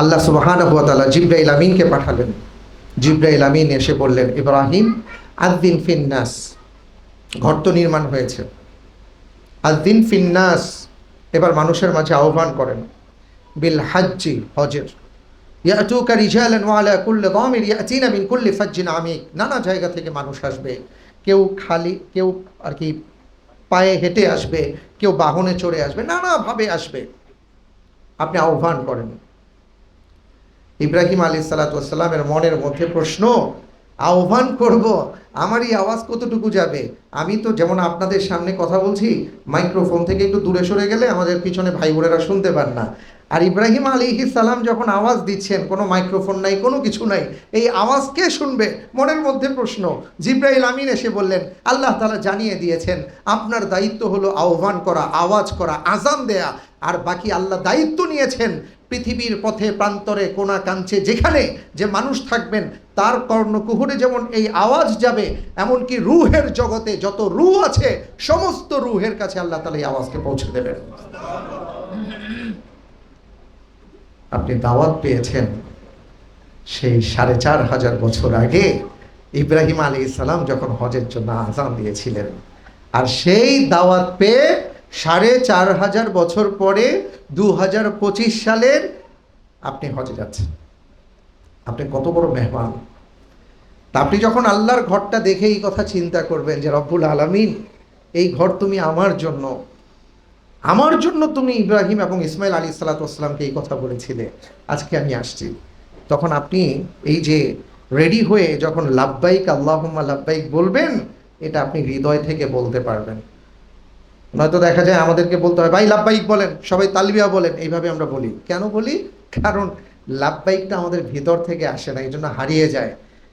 আল্লাহ সুবহানাহু ওয়া তাআলা জিবরাইল আমিনকে পাঠালেন। জিবরাইল আমিন এসে বললেন, ইব্রাহিম আযদিন ফিন্নাস, ঘর তো নির্মাণ হয়েছে, আযদিন ফিন্নাস, এবার মানুষের মাঝে আহ্বান করেন, বিল হাজ্জি, হজের, ইয়াতুকা রিজালান ওয়া আলা কুল্লি দামির ইয়াতিনা মিন কুল্লি ফাজ্জিন আমিক, নানা জায়গা থেকে মানুষ আসবে, কেউ খালি, কেউ আর কি পায়ে হেঁটে আসবে, কেউ বাহনে চড়ে আসবে, নানাভাবে আসবে, আপনি আহ্বান করেন। ইব্রাহিম আলাইহিস সালাতু ওয়াস সালামের মনের মধ্যে প্রশ্ন, আহ্বান করব, আমার এই আওয়াজ কতটুকু যাবে? আমি তো যেমন আপনাদের সামনে কথা বলছি, মাইক্রোফোন থেকে একটু দূরে সরে গেলে আমাদের পিছনে ভাই বোনেরা শুনতে পান না। আর ইব্রাহিম আলাইহিস সালাম যখন আওয়াজ দিচ্ছেন, কোনো মাইক্রোফোন নাই, কোনো কিছু নাই, এই আওয়াজ কে শুনবে? মনের মধ্যে প্রশ্ন। জিবরাইল আমিন এসে বললেন, আল্লাহ তাআলা জানিয়ে দিয়েছেন আপনার দায়িত্ব হলো আহ্বান করা, আওয়াজ করা, আজান দেয়া, আর বাকি আল্লাহ দায়িত্ব নিয়েছেন পৃথিবীর পথে প্রান্তরে কোনা কাঞ্চে যেখানে যে মানুষ থাকবেন তার কর্ণকুহরে যেমন এই আওয়াজ যাবে, এমনকি রূহের জগতে যত রূহ আছে সমস্ত রূহের কাছে আল্লাহ তাআলা এই আওয়াজকে পৌঁছে দেবেন। আপনি দাওয়াত পেয়েছেন সেই ৪,৫০০ বছর আগে ইব্রাহিম আলাইহিস সালাম যখন হজের জন্য আযান দিয়েছিলেন, আর সেই দাওয়াত পেয়ে ৪,৫০০ বছর পরে ২০২৫ সালের আপনি হজে যাচ্ছেন। আপনি কত বড় মেহমান! তা আপনি যখন আল্লাহর ঘরটা দেখে এই কথা চিন্তা করবেন যে রব্বুল আলামিন, এই ঘর তুমি আমার জন্য তুমি ইব্রাহিম এবং ইসমাইল আলাইহিস সালাতু ওয়াস সালামকে এই কথা বলেছিলে, আজকে আমি আসছি, তখন আপনি এই যে রেডি হয়ে যখন লাব্বাইক আল্লাহুম্মা লাব্বাইক বলবেন, এটা আপনি হৃদয় থেকে বলতে পারবেন। নয়তো দেখা যায় আমাদেরকে বলতে হয়, ভাই লাব্বাইক বলেন, সবাই তালবিয়া বলেন, এইভাবে আমরা বলি। কেন বলি? কারণ লাব্বাইকটা আমাদের ভিতর থেকে আসে না, এই জন্য হারিয়ে যায়।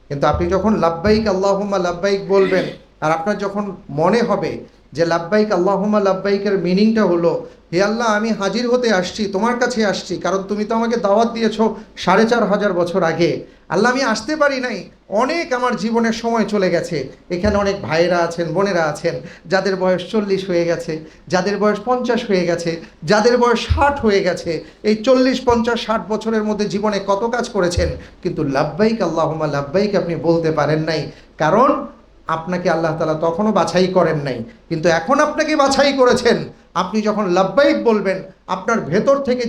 কিন্তু আপনি যখন লাব্বাইক আল্লাহুম্মা লাব্বাইক বলবেন, আর আপনার যখন মনে হবে যে লাব্বাইক আল্লাহুম্মা লাব্বাইকের মিনিংটা হলো, হে আল্লাহ, আমি হাজির হতে আসছি, তোমার কাছে আসছি, কারণ তুমি তো আমাকে দাওয়াত দিয়েছো ৪,৫০০ বছর আগে। আল্লাহ, আমি আসতে পারি নাই, অনেক আমার জীবনের সময় চলে গেছে, এখানে অনেক ভাইয়েরা আছেন, বোনেরা আছেন, যাদের বয়স ৪০ হয়ে গেছে, যাদের বয়স ৫০ হয়ে গেছে, যাদের বয়স ৬০ হয়ে গেছে। এই ৪০, ৫০, ৬০ বছরের মধ্যে জীবনে কত কাজ করেছেন, কিন্তু লাব্বাইক আল্লাহুম্মা লাব্বাইক আপনি বলতে পারেন নাই, কারণ আপনাকে আল্লাহ তাআলা তখনও বাছাই করেন নাই, কিন্তু এখন আপনাকে বাছাই করেছেন। আপনি যখন লাব্বাইক বলবেন, আপনার ভেতর থেকে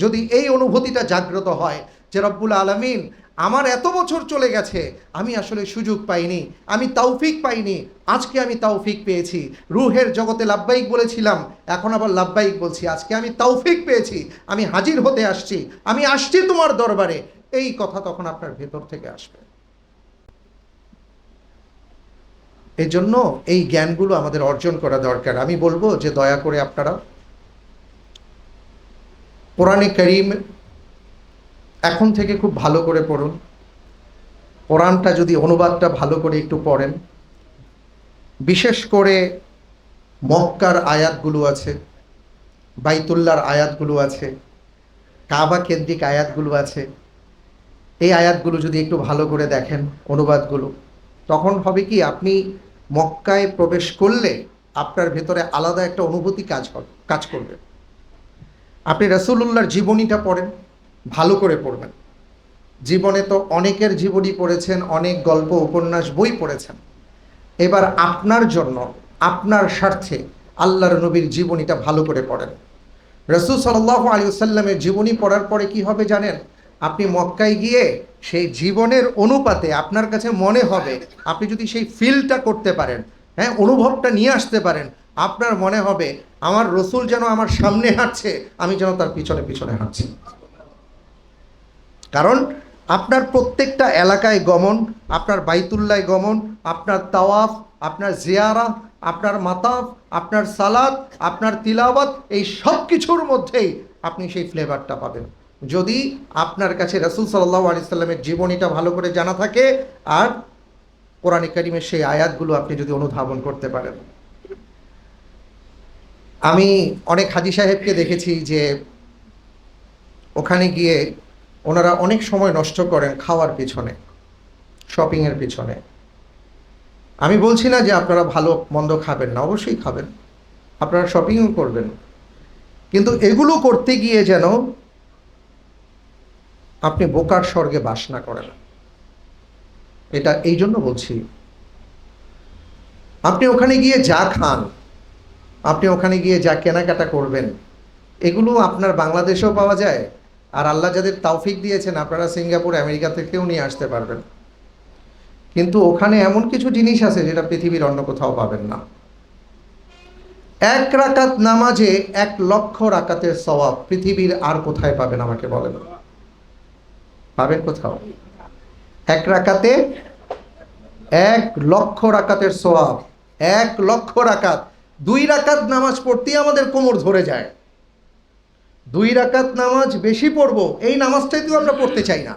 যদি এই অনুভূতিটা জাগ্রত হয় যে রব্বুল আলামিন, আমার এত বছর চলে গেছে, আমি আসলে সুযোগ পাইনি, আমি তৌফিক পাইনি, আজকে আমি তৌফিক পেয়েছি। রূহের জগতে লাব্বাইক বলেছিলাম, এখন আবার লাব্বাইক বলছি, আজকে আমি তৌফিক পেয়েছি, আমি হাজির হতে আসছি, আমি আসছি তোমার দরবারে, এই কথা তখন আপনার ভেতর থেকে আসবে। এই জন্য এই জ্ঞানগুলো আমাদের অর্জন করা দরকার। আমি বলবো যে দয়া করে আপনারা কোরআনে কারীম এখন থেকে খুব ভালো করে পড়ুন। কোরআনটা যদি অনুবাদটা ভালো করে একটু পড়েন, বিশেষ করে মক্কার আয়াতগুলো আছে, বাইতুল্লাহর আয়াতগুলো আছে, কাবা কেন্দ্রিক আয়াতগুলো আছে, এই আয়াতগুলো যদি একটু ভালো করে দেখেন অনুবাদগুলো, তখন হবে কি, আপনি মক্কায় প্রবেশ করলে আপনার ভেতরে আলাদা একটা অনুভূতি কাজ করবে। আপনি রাসূলুল্লাহর জীবনীটা পড়েন, ভালো করে পড়বেন। জীবনে তো অনেকের জীবনী পড়েছেন, অনেক গল্প উপন্যাস বই পড়েছেন, এবার আপনার জন্য, আপনার স্বার্থে আল্লাহর নবীর জীবনীটা ভালো করে পড়েন। রাসূল সাল্লাল্লাহু আলাইহি ওয়াসাল্লামের জীবনী পড়ার পরে কি হবে জানেন? আপনি মক্কায় গিয়ে সেই জীবনের অনুপাতে আপনার কাছে মনে হবে, আপনি যদি সেই ফিলটা করতে পারেন, হ্যাঁ, অনুভবটা নিয়ে আসতে পারেন, আপনার মনে হবে আমার রসুল যেন আমার সামনে হাঁটছে, আমি যেন তার পিছনে পিছনে হাঁটছি। কারণ আপনার প্রত্যেকটা এলাকায় গমন, আপনার বাইতুল্লায় গমন, আপনার তাওয়াফ, আপনার জিয়ারা, আপনার মাতাফ, আপনার সালাত, আপনার তিলাওয়াত, এই সব কিছুর মধ্যেই আপনি সেই ফ্লেভারটা পাবেন, যদি আপনার কাছে রাসূল সাল্লাল্লাহু আলাইহি সাল্লামের জীবনীটা ভালো করে জানা থাকে আর কোরআনে কারীমের সেই আয়াতগুলো আপনি যদি অনুধাবন করতে পারেন। আমি অনেক হাজী সাহেবকে দেখেছি যে ওখানে গিয়ে ওনারা অনেক সময় নষ্ট করেন খাওয়ার পিছনে, শপিংয়ের পিছনে। আমি বলছি না যে আপনারা ভালো মন্দ খাবেন না, অবশ্যই খাবেন, আপনারা শপিংও করবেন, কিন্তু এগুলো করতে গিয়ে যেন আপনি বোকার স্বর্গে বাস না করেন। এটা এই জন্য বলছি, আপনি ওখানে গিয়ে যা খান, আপনি ওখানে গিয়ে যা কেনাকাটা করবেন, এগুলো আপনার বাংলাদেশেও পাওয়া যায়। আর আল্লাহ যাদের তৌফিক দিয়েছেন, আপনারা সিঙ্গাপুর আমেরিকা থেকেও নিয়ে আসতে পারবেন। কিন্তু ওখানে এমন কিছু জিনিস আছে যেটা পৃথিবীর অন্য কোথাও পাবেন না। এক রাকাত নামাজে 1,00,000 রাকাতের সওয়াব পৃথিবীর আর কোথায় পাবেন আমাকে বলেন? পাবেন কোথাও? এক রাকাতে 1,00,000 রাকাতের সওয়াব। 1,00,000 রাকাত। 2 রাকাত নামাজ পড়তেই আমাদের কোমর ধরে যায়। 2 রাকাত নামাজ বেশি পড়বো, এই নামাজটাই তো আমরা পড়তে চাই না।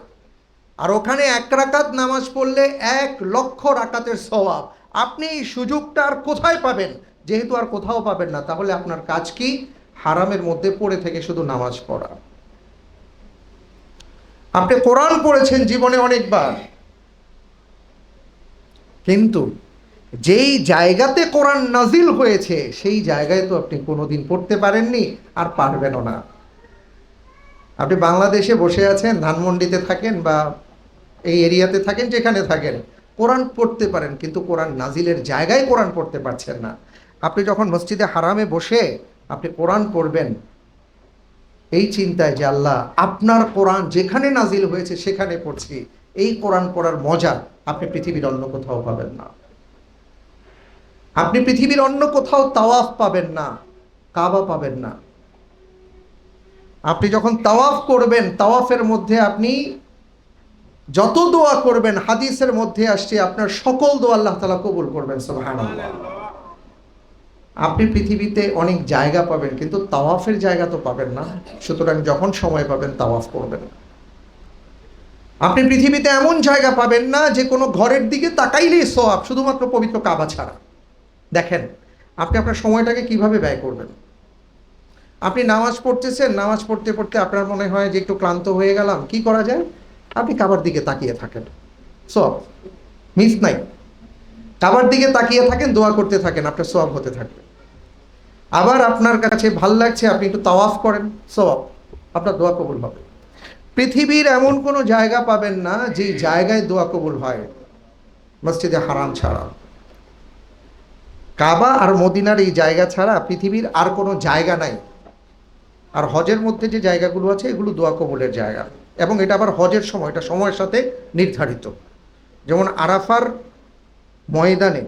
আর ওখানে 1 রাকাত নামাজ পড়লে 1,00,000 রাকাতের সওয়াব। আপনি এই সুযোগটা আর কোথায় পাবেন? যেহেতু আর কোথাও পাবেন না, তাহলে আপনার কাজ কি? হারামের মধ্যে পড়ে থেকে শুধু নামাজ পড়া। আপনি কোরআন পড়েছেন জীবনে অনেকবার, কিন্তু যেই জায়গাতে কোরআন নাজিল হয়েছে সেই জায়গায় তো আপনি কোনোদিন পড়তে পারেননি, আর পারবেনও না। আপনি বাংলাদেশে বসে আছেন, ধানমন্ডিতে থাকেন বা এই এরিয়াতে থাকেন, যেখানে থাকেন, কোরআন পড়তে পারেন, কিন্তু কোরআন নাজিলের জায়গায় কোরআন পড়তে পারছেন না। আপনি যখন মসজিদে হারামে বসে আপনি কোরআন পড়বেন এই চিন্তায় যে আল্লাহ আপনার কোরআন যেখানে নাজিল হয়েছে সেখানে পড়ছি, এই কোরআন পড়ার মজা আপনি পৃথিবীর অন্য কোথাও পাবেন না। আপনি পৃথিবীর অন্য কোথাও তাওয়াফ পাবেন না, কাবা পাবেন না। আপনি যখন তাওয়াফ করবেন, তাওয়াফের মধ্যে আপনি যত দোয়া করবেন, হাদিসের মধ্যে আসছে আপনার সকল দোয়া আল্লাহ তাআলা কবুল করবেন। সুবহানাল্লাহ। আপনি পৃথিবীতে অনেক জায়গা পাবেন, কিন্তু তাওয়াফের জায়গা তো পাবেন না। সুতরাং যখন সময় পাবেন তাওয়াফ করবেন। আপনি পৃথিবীতে এমন জায়গা পাবেন না যে কোনো ঘরের দিকে তাকাইলেই সওয়াব, শুধুমাত্র পবিত্র কাবা ছাড়া। দেখেন আপনি আপনার সময়টাকে কিভাবে ব্যয় করবেন। আপনি নামাজ পড়তেছেন, নামাজ পড়তে পড়তে আপনার মনে হয় যে একটু ক্লান্ত হয়ে গেলাম, কি করা যায়? আপনি কাবার দিকে তাকিয়ে থাকেন, সওয়াব মিস নাই। কাবার দিকে তাকিয়ে থাকেন, দোয়া করতে থাকেন, আপনার সওয়াব হতে থাকবে। আবার আপনার কাছে ভাল লাগছে, আপনি একটু তাওয়াফ করেন, সওয়াব, আপনার দোয়া কবুল হবে। পৃথিবীর এমন কোনো জায়গা পাবেন না যে জায়গায় দোয়া কবুল হয় মসজিদে হারাম ছাড়া। কাবা আর মদিনার এই জায়গা ছাড়া পৃথিবীর আর কোনো জায়গা নাই। আর হজের মধ্যে যে জায়গাগুলো আছে এগুলো দোয়া কবুলের জায়গা, এবং এটা আবার হজের সময়, এটা সময়ের সাথে নির্ধারিত। যেমন আরাফার ময়দানে,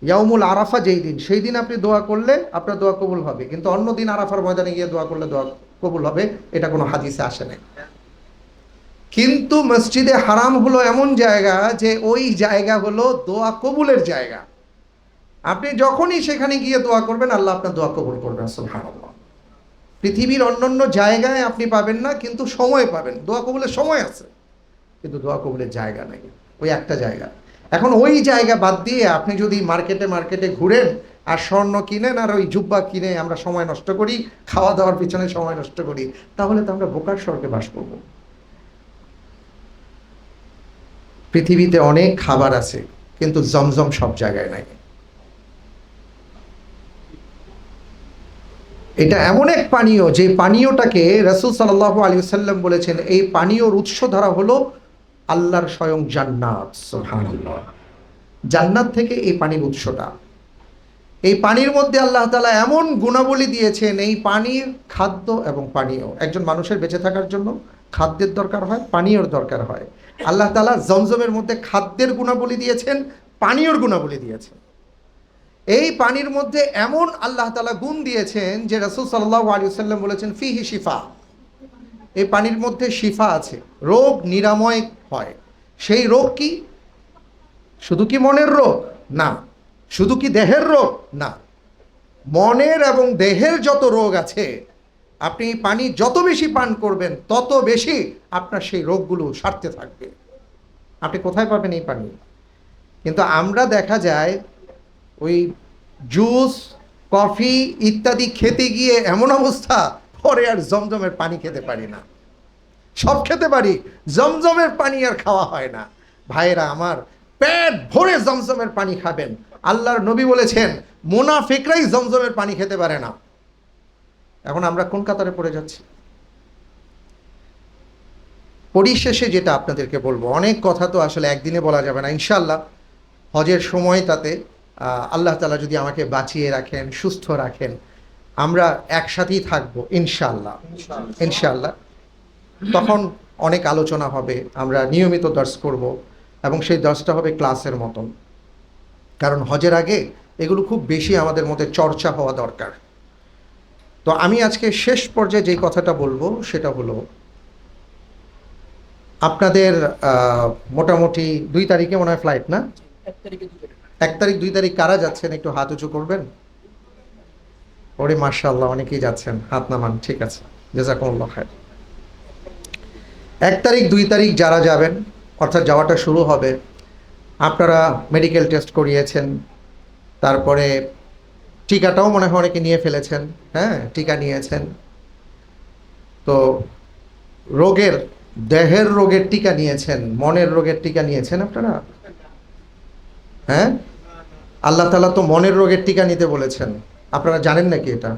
ইয়াউমুল আরাফা যেই দিন, সেই দিন আপনি দোয়া করলে আপনার দোয়া কবুল হবে, কিন্তু অন্য দিন আরাফার ময়দানে গিয়ে দোয়া করলে দোয়া কবুল হবে, এটা কোনো হাদিসে আসে নাই। কিন্তু মসজিদে হারাম হলো এমন জায়গা যে ওই জায়গা হলো দোয়া কবুলের জায়গা। আপনি যখনই সেখানে গিয়ে দোয়া করবেন আল্লাহ আপনার দোয়া কবুল করবেন। সুবহানাল্লাহ। পৃথিবীর অন্যান্য জায়গায় আপনি পাবেন না, কিন্তু সময় পাবেন, দোয়া কবুলের সময় আছে, কিন্তু দোয়া কবুলের জায়গা নেই, ওই একটা জায়গা। এখন ওই জায়গা বাদ দিয়ে আপনি যদি মার্কেটে মার্কেটে ঘুরেন আর স্বর্ণ কিনেন আর ওই জুব্বা কিনে আমরা সময় নষ্ট করি, খাওয়া দাওয়ার পিছনে সময় নষ্ট করি, তাহলে তো আমরা বোকার স্বর্গে বাস করব। পৃথিবীতে অনেক খাবার আছে, কিন্তু জমজম সব জায়গায় নাই। এটা এমন এক পানীয়, যে পানীয়টাকে রাসূল সাল্লাল্লাহু আলাইহি ওয়াসাল্লাম বলেছেন এই পানীয়র উৎস ধারা হলো আল্লাহর স্বয়ং জান্নাত। সুবহানাল্লাহ। জান্নাত থেকে এই পানির উৎসটা। এই পানির মধ্যে আল্লাহ তাআলা এমন গুণাবলী দিয়েছেন, এই পানির খাদ্য এবং পানীয়, একজন মানুষের বেঁচে থাকার জন্য খাদ্যের দরকার হয়, পানীয়র দরকার হয়। আল্লাহ তাআলা জমজমের মধ্যে খাদ্যের গুণাবলী দিয়েছেন, পানীয়র গুণাবলী দিয়েছেন। এই পানির মধ্যে এমন আল্লাহ তাআলা গুণ দিয়েছেন যে রাসূল সাল্লাল্লাহু আলাইহি ওয়াসাল্লাম বলেছেন ফিহি শিফা, এই পানির মধ্যে শিফা আছে, রোগ নিরাময় হয়। সেই রোগ কি? শুধু কি মনের রোগ? না। শুধু কি দেহের রোগ? না। মনের এবং দেহের যত রোগ আছে, আপনি পানি যত বেশি পান করবেন তত বেশি আপনার সেই রোগগুলো সারতে থাকবে। আপনি কোথায় পাবেন এই পানি? কিন্তু আমরা দেখা যায় ওই জুস, কফি ইত্যাদি খেতে গিয়ে এমন অবস্থা, পরে আর জমজমের পানি খেতে পারি না। সব খেতে পারি, জমজমের পানি আর খাওয়া হয় না। ভাইরা আমার, পেট ভরে জমজমের পানি খাবেন। আল্লাহর নবী বলেছেন মুনাফিকরাই জমজমের পানি খেতে পারে না। এখন আমরা কোন কাতারে পড়ে যাচ্ছি? পরিশেষে যেটা আপনাদেরকে বলবো, অনেক কথা তো আসলে একদিনে বলা যাবে না। ইনশাআল্লাহ হজের সময়টাতে আল্লাহ তাআলা যদি আমাকে বাঁচিয়ে রাখেন, সুস্থ রাখেন, আমরা একসাথেই থাকবো ইনশাআল্লাহ। ইনশাআল্লাহ তখন অনেক আলোচনা হবে, আমরা নিয়মিত দর্স করব এবং সেই দর্সটা হবে ক্লাসের মতন। কারণ হজের আগে এগুলো খুব বেশি আমাদের মধ্যে চর্চা হওয়া দরকার। তো আমি আজকে শেষ পর্যায়ে যেই কথাটা বলবো সেটা হলো, আপনাদের মোটামুটি 2 তারিখে মনে হয় ফ্লাইট, না? 1 তারিখ 2 তারিখ কারা যাচ্ছেন একটু হাত উঁচু করবেন? ওরে মাশাআল্লাহ, অনেকেই যাচ্ছেন, হাত নামান। ঠিক আছে, জাযাকুমুল্লাহ খায়র। 1 তারিখ 2 তারিখ যারা যাবেন, অর্থাৎ যাওয়াটা শুরু হবে, আপনারা মেডিকেল টেস্ট করিয়েছেন, তারপরে টিকাটাও মনে হয় অনেকে নিয়ে ফেলেছেন। হ্যাঁ, টিকা নিয়েছেন। তো রোগের, দেহের রোগের টিকা নিয়েছেন, মনের রোগের টিকা নিয়েছেন আপনারা? হ্যাঁ, আল্লাহ তাআলা তো মনের রোগের টিকা নিতে বলেছেন। আপনারা জানেন নাকি এটা?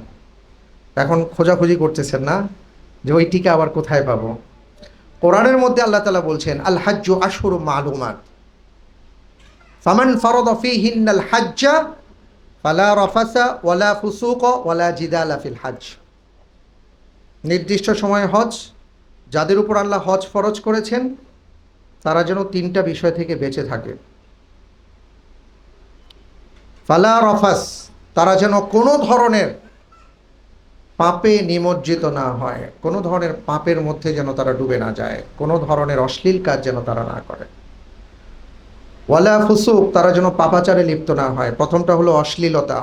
এখন খোঁজাখুঁজি করতেছেন না যে ওই টিকা আবার কোথায় পাবো? কোরআনের মধ্যে আল্লাহ তাআলা বলছেন, আল হাজ্জু আশহুরুম মালুমাত, ফামান ফারাদা ফীহিন্নাল হাজ্জা ফালা রাফাসা ওয়ালা ফুসুকা ওয়ালা জিদালা ফিল হজ। নির্দিষ্ট সময়ে হজ, যাদের উপর আল্লাহ হজ ফরজ করেছেন তারা যেন 3টা বিষয় থেকে বেঁচে থাকে। ফালা রফাস, তারা যেন কোনো ধরনের পাপে নিমজ্জিত না হয়, কোনো ধরনের পাপের মধ্যে যেন তারা ডুবে না যায়, কোনো ধরনের অশ্লীল কাজ যেন তারা না করে। ওয়ালা ফুসুক, তারা যেন পাপাচারে লিপ্ত না হয়। প্রথমটা হলো অশ্লীলতা।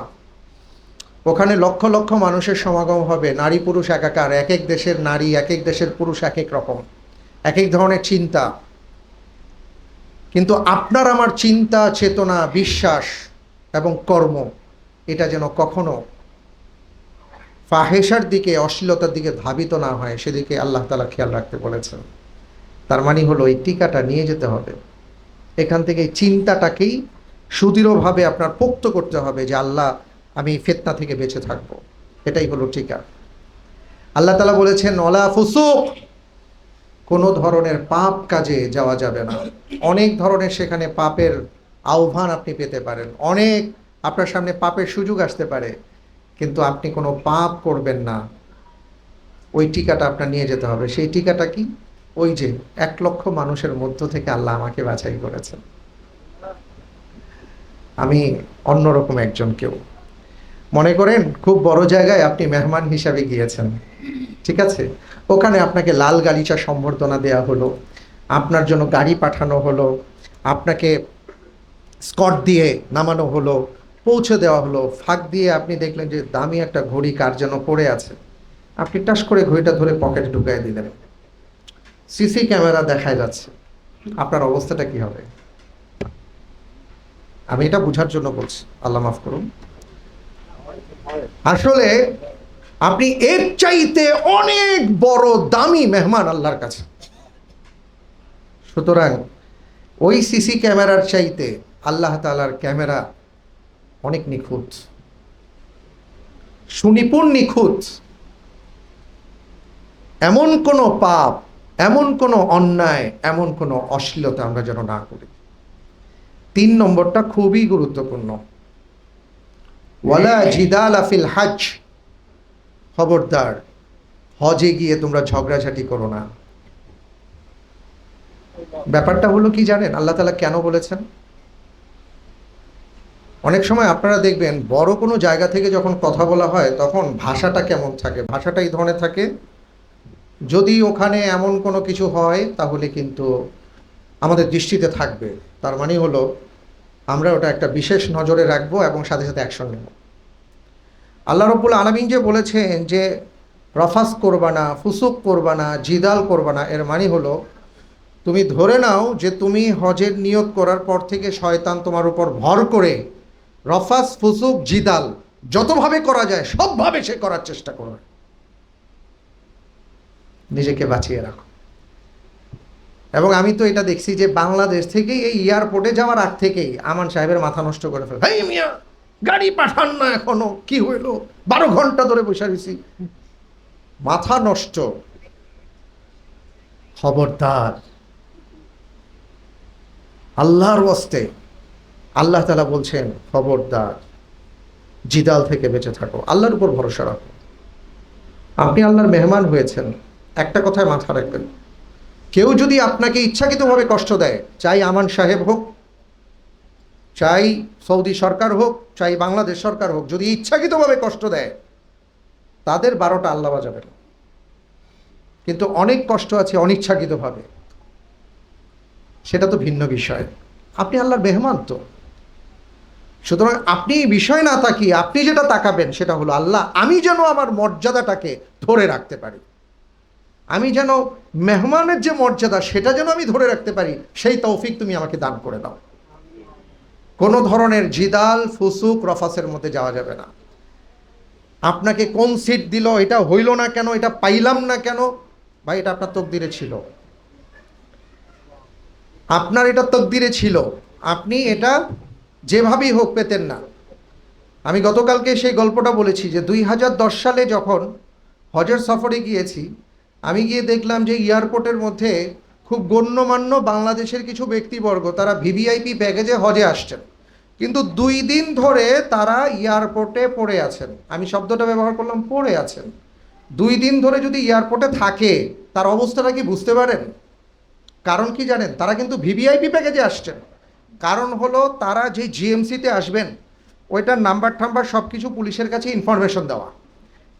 ওখানে লক্ষ লক্ষ মানুষের সমাগম হবে, নারী পুরুষ একাকার, এক এক দেশের নারী, এক এক দেশের পুরুষ এক এক রকম, এক এক ধরনের চিন্তা। কিন্তু আপনার আমার চিন্তা, চেতনা, বিশ্বাস এবং কর্ম, এটা যেন কখনো ফাহেশার দিকে, অশ্লীলতার দিকে ধাবিত না হয়, সেদিকে আল্লাহ তাআলা খেয়াল রাখতে বলেছেন। তার মানে হলো এই টিকাটা নিয়ে যেতে হবে। এখান থেকে এই চিন্তাটাকেই সুদৃঢ়ভাবে আপনার পোক্ত করতে হবে যে আল্লাহ, আমি ফিতনা থেকে বেঁচে থাকবো। এটাই হলো টিকা। আল্লাহ তাআলা বলেছেন ওয়ালা ফুসুক, কোনো ধরনের পাপ কাজে যাওয়া যাবে না। অনেক ধরনের সেখানে পাপের আহ্বান আপনি পেতে পারেন, অনেক আপনার সামনে পাপের সুযোগ আসতে পারে, কিন্তু আপনি কোনো পাপ করবেন না। ওই টিকাটা আপনার নিয়ে যেতে হবে। সেই টিকাটা কি? ওই যে 1 লক্ষ মানুষের মধ্য থেকে আল্লাহ আমাকে বাছাই করেছেন, আমি অন্যরকম একজন কেউ। মনে করেন খুব বড় জায়গায় আপনি মেহমান হিসাবে গিয়েছেন, ঠিক আছে? ওখানে আপনাকে লাল গালিচা সম্বর্ধনা দেয়া হলো, আপনার জন্য গাড়ি পাঠানো হলো, আপনাকে স্কট দিয়ে নামানো হলো, পৌঁছে দেওয়া হলো। ফাঁক দিয়ে আপনি দেখলেন যে দামি একটা ঘড়ি কার যেন পড়ে আছে, আপনি টাস করে ঘড়িটা ধরে পকেটে ঢুকাই দিলেন। সিসি ক্যামেরা দেখায় যাচ্ছে, আপনার অবস্থাটা কি হবে? আমি এটা বোঝার জন্য বলছি, আল্লাহ মাফ করুন। আসলে আপনি এর চাইতে অনেক বড় দামি মেহমান আল্লাহর কাছে। সুতরাং ওই সিসি ক্যামেরার চাইতে আল্লাহ তাআলার ক্যামেরা অনেক নিখুঁত, সুনিপুণ নিখুঁত। এমন কোনো পাপ, এমন কোনো অন্যায়, এমন কোনো অশ্লীলতা আমরা যেন না করি। 3 নম্বরটা খুবই গুরুত্বপূর্ণ, ওয়ালা জিদালা ফিল হজ। খবরদার, হজে গিয়ে তোমরা ঝগড়াঝাটি করো না। ব্যাপারটা হলো কি জানেন আল্লাহ তাআলা কেন বলেছেন? অনেক সময় আপনারা দেখবেন বড় কোনো জায়গা থেকে যখন কথা বলা হয় তখন ভাষাটা কেমন থাকে, ভাষাটা এই ধরনের থাকে, যদি ওখানে এমন কোনো কিছু হয় তাহলে কিন্তু আমাদের দৃষ্টিতে থাকবে, তার মানে হলো আমরা ওটা একটা বিশেষ নজরে রাখবো এবং সাথে সাথে অ্যাকশন নেব। আল্লাহ রাব্বুল আলামিন যে বলেছেন যে রফাস করবা না, ফুসুক করবা না, জিদাল করবা না, এর মানে হলো তুমি ধরে নাও যে তুমি হজের নিয়ত করার পর থেকে শয়তান তোমার উপর ভর করে রফাস, ফুসুক, জিদাল যতভাবে করা যায় সবভাবে সে করার চেষ্টা করবে। নিজেকে বাঁচিয়ে রাখো। এবং আমি তো এটা দেখছি যে বাংলাদেশ থেকেই এই এয়ারপোর্টে যাওয়ার আগ থেকেই আমান সাহেবের মাথা নষ্ট করে ফেলে, এই মিয়া গাড়ি পাঠান না, এখনো কি হইল, 12 ঘন্টা ধরে বসে রয়েছি। মাথা নষ্ট। খবরদার, আল্লাহর ওয়াস্তে আল্লাহ তাআলা বলছেন খবরদার, জিদাল থেকে বেঁচে থাকো, আল্লাহর উপর ভরসা রাখো। আপনি আল্লাহর মেহমান হয়েছেন, একটা কথায় মাথা রাখবেন, কেউ যদি আপনাকে ইচ্ছাকৃতভাবে কষ্ট দেয়, চাই আমান সাহেব হোক, চাই সৌদি সরকার হোক, চাই বাংলাদেশ সরকার হোক, যদি ইচ্ছাকৃতভাবে কষ্ট দেয়, তাদের 12টা আল্লাহ বাজাবে না। কিন্তু অনেক কষ্ট আছে অনিচ্ছাকৃতভাবে, সেটা তো ভিন্ন বিষয়। আপনি আল্লাহর মেহমান তো, সুতরাং আপনি এই বিষয় না তাকিয়ে আপনি যেটা তাকাবেন সেটা হলো, আল্লাহ আমি যেন আমার মর্যাদাটাকে ধরে রাখতে পারি, আমি যেন মেহমানের যে মর্যাদা সেটা যেন আমি ধরে রাখতে পারি, সেই তৌফিক তুমি আমাকে দান করে দাও। কোনো ধরনের জিদাল ফুসুক রফাসের মধ্যে যাওয়া যাবে না। আপনাকে কোন সিট দিল, এটা হইল না কেন, এটা পাইলাম না কেন, ভাই এটা আপনার তকদিরে ছিল, আপনার এটা তকদিরে ছিল, আপনি এটা যেভাবেই হোক পেতেন না। আমি গতকালকে সেই গল্পটা বলেছি যে 2010 সালে যখন হজের সফরে গিয়েছি, আমি গিয়ে দেখলাম যে এয়ারপোর্টের মধ্যে খুব গণ্যমান্য বাংলাদেশের কিছু ব্যক্তিবর্গ তারা ভিভিআইপি প্যাকেজে হজে আসছেন, কিন্তু 2 দিন ধরে তারা এয়ারপোর্টে পড়ে আছেন। আমি শব্দটা ব্যবহার করলাম, পড়ে আছেন। 2 দিন ধরে যদি এয়ারপোর্টে থাকে তার অবস্থাটা কি বুঝতে পারেন? কারণ কি জানেন? তারা কিন্তু ভিভিআইপি প্যাকেজে আসছেন। কারণ হলো তারা যে জিএমসিতে আসবেন ওইটার নাম্বার টাম্বার সব কিছু পুলিশের কাছে ইনফরমেশন দেওয়া।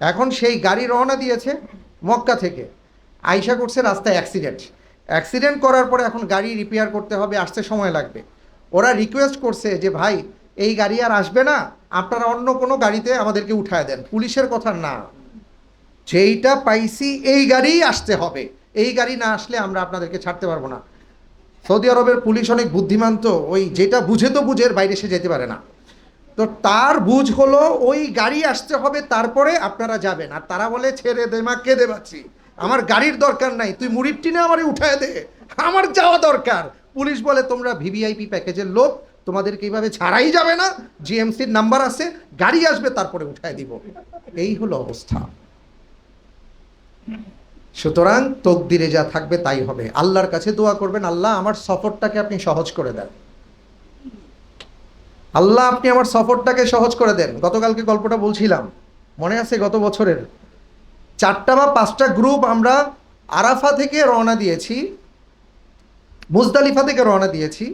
এখন সেই গাড়ি রওনা দিয়েছে মক্কা থেকে, আইসা করছে রাস্তায় অ্যাক্সিডেন্ট করার পরে এখন গাড়ি রিপেয়ার করতে হবে, আসতে সময় লাগবে। ওরা রিকোয়েস্ট করছে যে ভাই এই গাড়ি আর আসবে না, আপনারা অন্য কোনো গাড়িতে আমাদেরকে উঠায় দেন। পুলিশের কথা না, যেইটা পাইছি এই গাড়িই আসতে হবে, এই গাড়ি না আসলে আমরা আপনাদেরকে ছাড়তে পারবো না। সৌদি আরবের পুলিশ অনেক বুদ্ধিমান তো, ওই যেটা বুঝে তো বুঝের বাইরে সে যেতে পারে না। তো তার বুঝ হলো ওই গাড়ি আসতে হবে, তারপরে আপনারা যাবেন। আর তারা বলে ছেড়ে দে মা, কে দেবাচ্ছি, আমার গাড়ির দরকার নাই, তুই মুড়ির টিনে আমারে উঠায় দে, আমার যাওয়া দরকার। পুলিশ বলে তোমরা ভিভিআইপি প্যাকেজের লোক, তোমাদেরকে এইভাবে ছাড়াই যাবে না, জিএমসির নাম্বার আছে, গাড়ি আসবে তারপরে উঠায় দিব। এই হলো অবস্থা। সুতরাং তকদিরে যা থাকবে তাই হবে। আল্লাহর কাছে দোয়া করবেন, আল্লাহ আমার সফরটাকে আপনি সহজ করে দেন, আল্লাহ আপনি আমার সফরটাকে সহজ করে দেন। গতকালকে গল্পটা বলছিলাম, মনে আছে? গত বছরের 4টা বা 5টা গ্রুপ আমরা আরাফা থেকে রওনা দিয়েছি, মুজদালিফা থেকে রওনা দিয়েছি,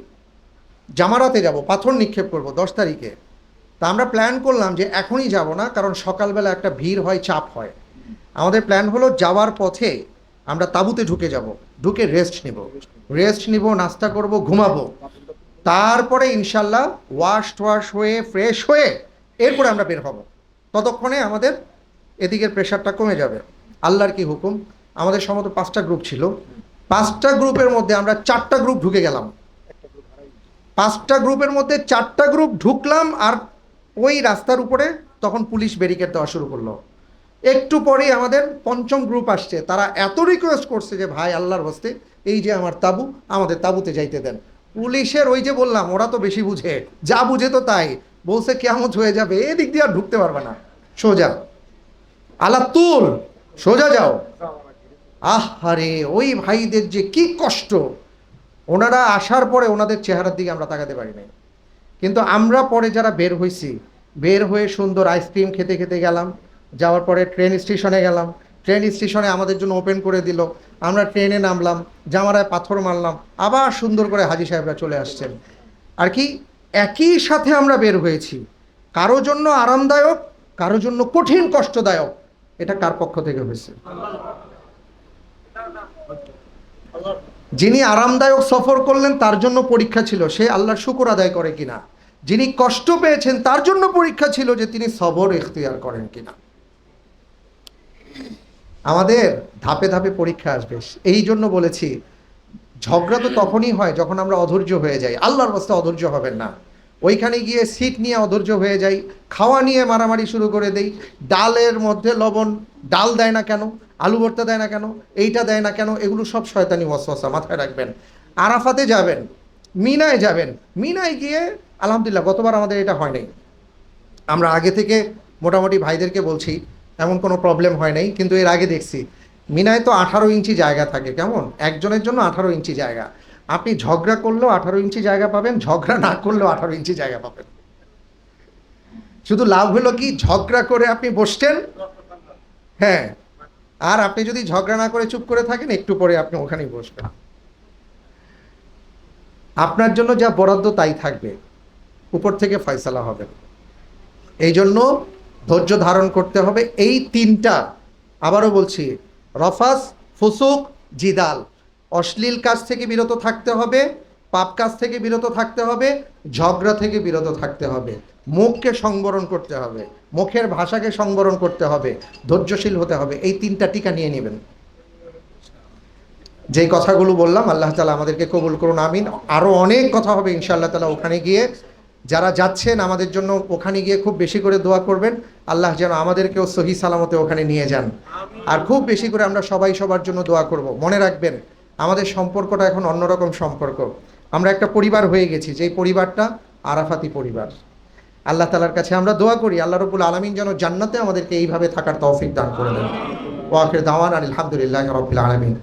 জামারাতে যাব, পাথর নিক্ষেপ করব 10 তারিখে। তা আমরা প্ল্যান করলাম যে এখনই যাব না, কারণ সকালবেলা একটা ভিড় হয়, চাপ হয়। আমাদের প্ল্যান হলো যাওয়ার পথে আমরা তাঁবুতে ঢুকে যাব, ঢুকে রেস্ট নিব, নাস্তা করব, ঘুমাবো, তারপরে ইনশাল্লাহ ওয়াশ হয়ে ফ্রেশ হয়ে এরপরে আমরা বের হব। ততক্ষণে আমাদের এদিকের প্রেশারটা কমে যাবে। আল্লাহর কি হুকুম, আমাদের সম্ভবত 5টা গ্রুপ ছিল, 5টা গ্রুপের মধ্যে আমরা 4টা গ্রুপ ঢুকে গেলাম। 5টা গ্রুপের মধ্যে 4টা গ্রুপ ঢুকলাম, আর ওই রাস্তার উপরে তখন পুলিশ ব্যারিকেড দেওয়া শুরু করলো। একটু পরেই আমাদের 5ম গ্রুপ আসছে, তারা এত রিকোয়েস্ট করছে যে ভাই আল্লাহর হস্তে এই যে আমার তাঁবু, আমাদের তাঁবুতে যাইতে দেন। পুলিশের ওই যে বললাম, ওরা তো বেশি বুঝে, যা বুঝে তো তাই বলছে, কিয়ামত হয়ে যাবে, এদিক দিয়ে আর ঢুকতে পারবে না, সোজা আলাতুল সোজা যাও। আহারে ওই ভাইদের যে কি কষ্ট, ওনারা আসার পরে ওনাদের চেহারার দিকে আমরা তাকাতে পারি নাই। কিন্তু আমরা পরে যারা বের হয়েছি, বের হয়ে সুন্দর আইসক্রিম খেতে খেতে গেলাম, যাওয়ার পরে ট্রেন স্টেশনে গেলাম, ট্রেন স্টেশনে আমাদের জন্য ওপেন করে দিল, আমরা ট্রেনে নামলাম, জামারায় পাথর মারলাম, আবার সুন্দর করে হাজি সাহেবরা চলে আসছেন। আর কি একই সাথে আমরা বের হয়েছি, কারো জন্য আরামদায়ক, কারো জন্য কঠিন কষ্টদায়ক। এটা কার পক্ষ থেকে হয়েছে? যিনি আরামদায়ক সফর করলেন তার জন্য পরীক্ষা ছিল সে আল্লাহর শুকর আদায় করে কিনা, যিনি কষ্ট পেয়েছেন তার জন্য পরীক্ষা ছিল যে তিনি সবর ইখতিয়ার করেন কিনা। আমাদের ধাপে ধাপে পরীক্ষা আসবে। এই জন্য বলেছি, ঝগড়া তো তখনই হয় যখন আমরা অধৈর্য হয়ে যাই। আল্লাহর রাস্তা অধৈর্য হবেন না। ওইখানে গিয়ে সিট নিয়ে অধৈর্য হয়ে যাই, খাওয়া নিয়ে মারামারি শুরু করে দেই, ডালের মধ্যে লবণ, ডাল দেয় না কেন, আলু ভর্তা দেয় না কেন, এইটা দেয় না কেন, এগুলো সব শয়তানি ওয়াসওয়াসা, মাথায় রাখবেন। আরাফাতে যাবেন, মিনায় যাবেন, মিনায় গিয়ে আলহামদুলিল্লাহ গতবার আমাদের এটা হয় নাই, আমরা আগে থেকে মোটামুটি ভাইদেরকে বলছি, এমন কোনো প্রবলেম হয় নাই। কিন্তু এর আগে দেখছি মিনায় তো 18 ইঞ্চি জায়গা থাকে, কেমন, একজনের জন্য 18 ইঞ্চি জায়গা। আপনি ঝগড়া করলেও 18 ইঞ্চি জায়গা পাবেন, ঝগড়া না করলেও 18 ইঞ্চি জায়গা পাবেন। শুধু লাভ হলো কি, ঝগড়া করে আপনি বসছেন, হ্যাঁ, আর আপনি যদি ঝগড়া না করে চুপ করে থাকেন, একটু পরে আপনি ওখানেই বসবেন। আপনার জন্য যা বরাদ্দ তাই থাকবে, উপর থেকে ফয়সালা হবে। এই জন্য ধৈর্য ধারণ করতে হবে। এই তিনটা, আবারও বলছি, রফাস, ফুসুক, জিদাল, অশ্লীল কাজ থেকে বিরত থাকতে হবে, পাপ কাজ থেকে বিরত থাকতে হবে, ঝগড়া থেকে বিরত থাকতে হবে, মুখকে সংবরণ করতে হবে, মুখের ভাষাকে সংবরণ করতে হবে, ধৈর্যশীল হতে হবে। এই তিনটা টিকা নিয়ে নেবেন। যেই কথাগুলো বললাম, আল্লাহ তাআলা আমাদেরকে কবুল করুন, আমিন। আরও অনেক কথা হবে ইনশাআল্লাহ তাআলা ওখানে গিয়ে। যারা যাচ্ছেন আমাদের জন্য ওখানে গিয়ে খুব বেশি করে দোয়া করবেন, আল্লাহ যেন আমাদেরকেও সহি সালামতে ওখানে নিয়ে যান। আর খুব বেশি করে আমরা সবাই সবার জন্য দোয়া করব। মনে রাখবেন, আমাদের সম্পর্কটা এখন অন্যরকম সম্পর্ক। আমরা একটা পরিবার হয়ে গেছি, যেই পরিবারটা আরাফাতি পরিবার। আল্লাহ তাআলার কাছে আমরা দোয়া করি, আল্লাহ রাব্বুল আলামিন যেন জান্নাতে আমাদেরকে এইভাবে থাকার তৌফিক দান করে দেন। ওয়া আখির দাওয়ানা আলহামদুলিল্লাহি রাব্বিল আলামিন।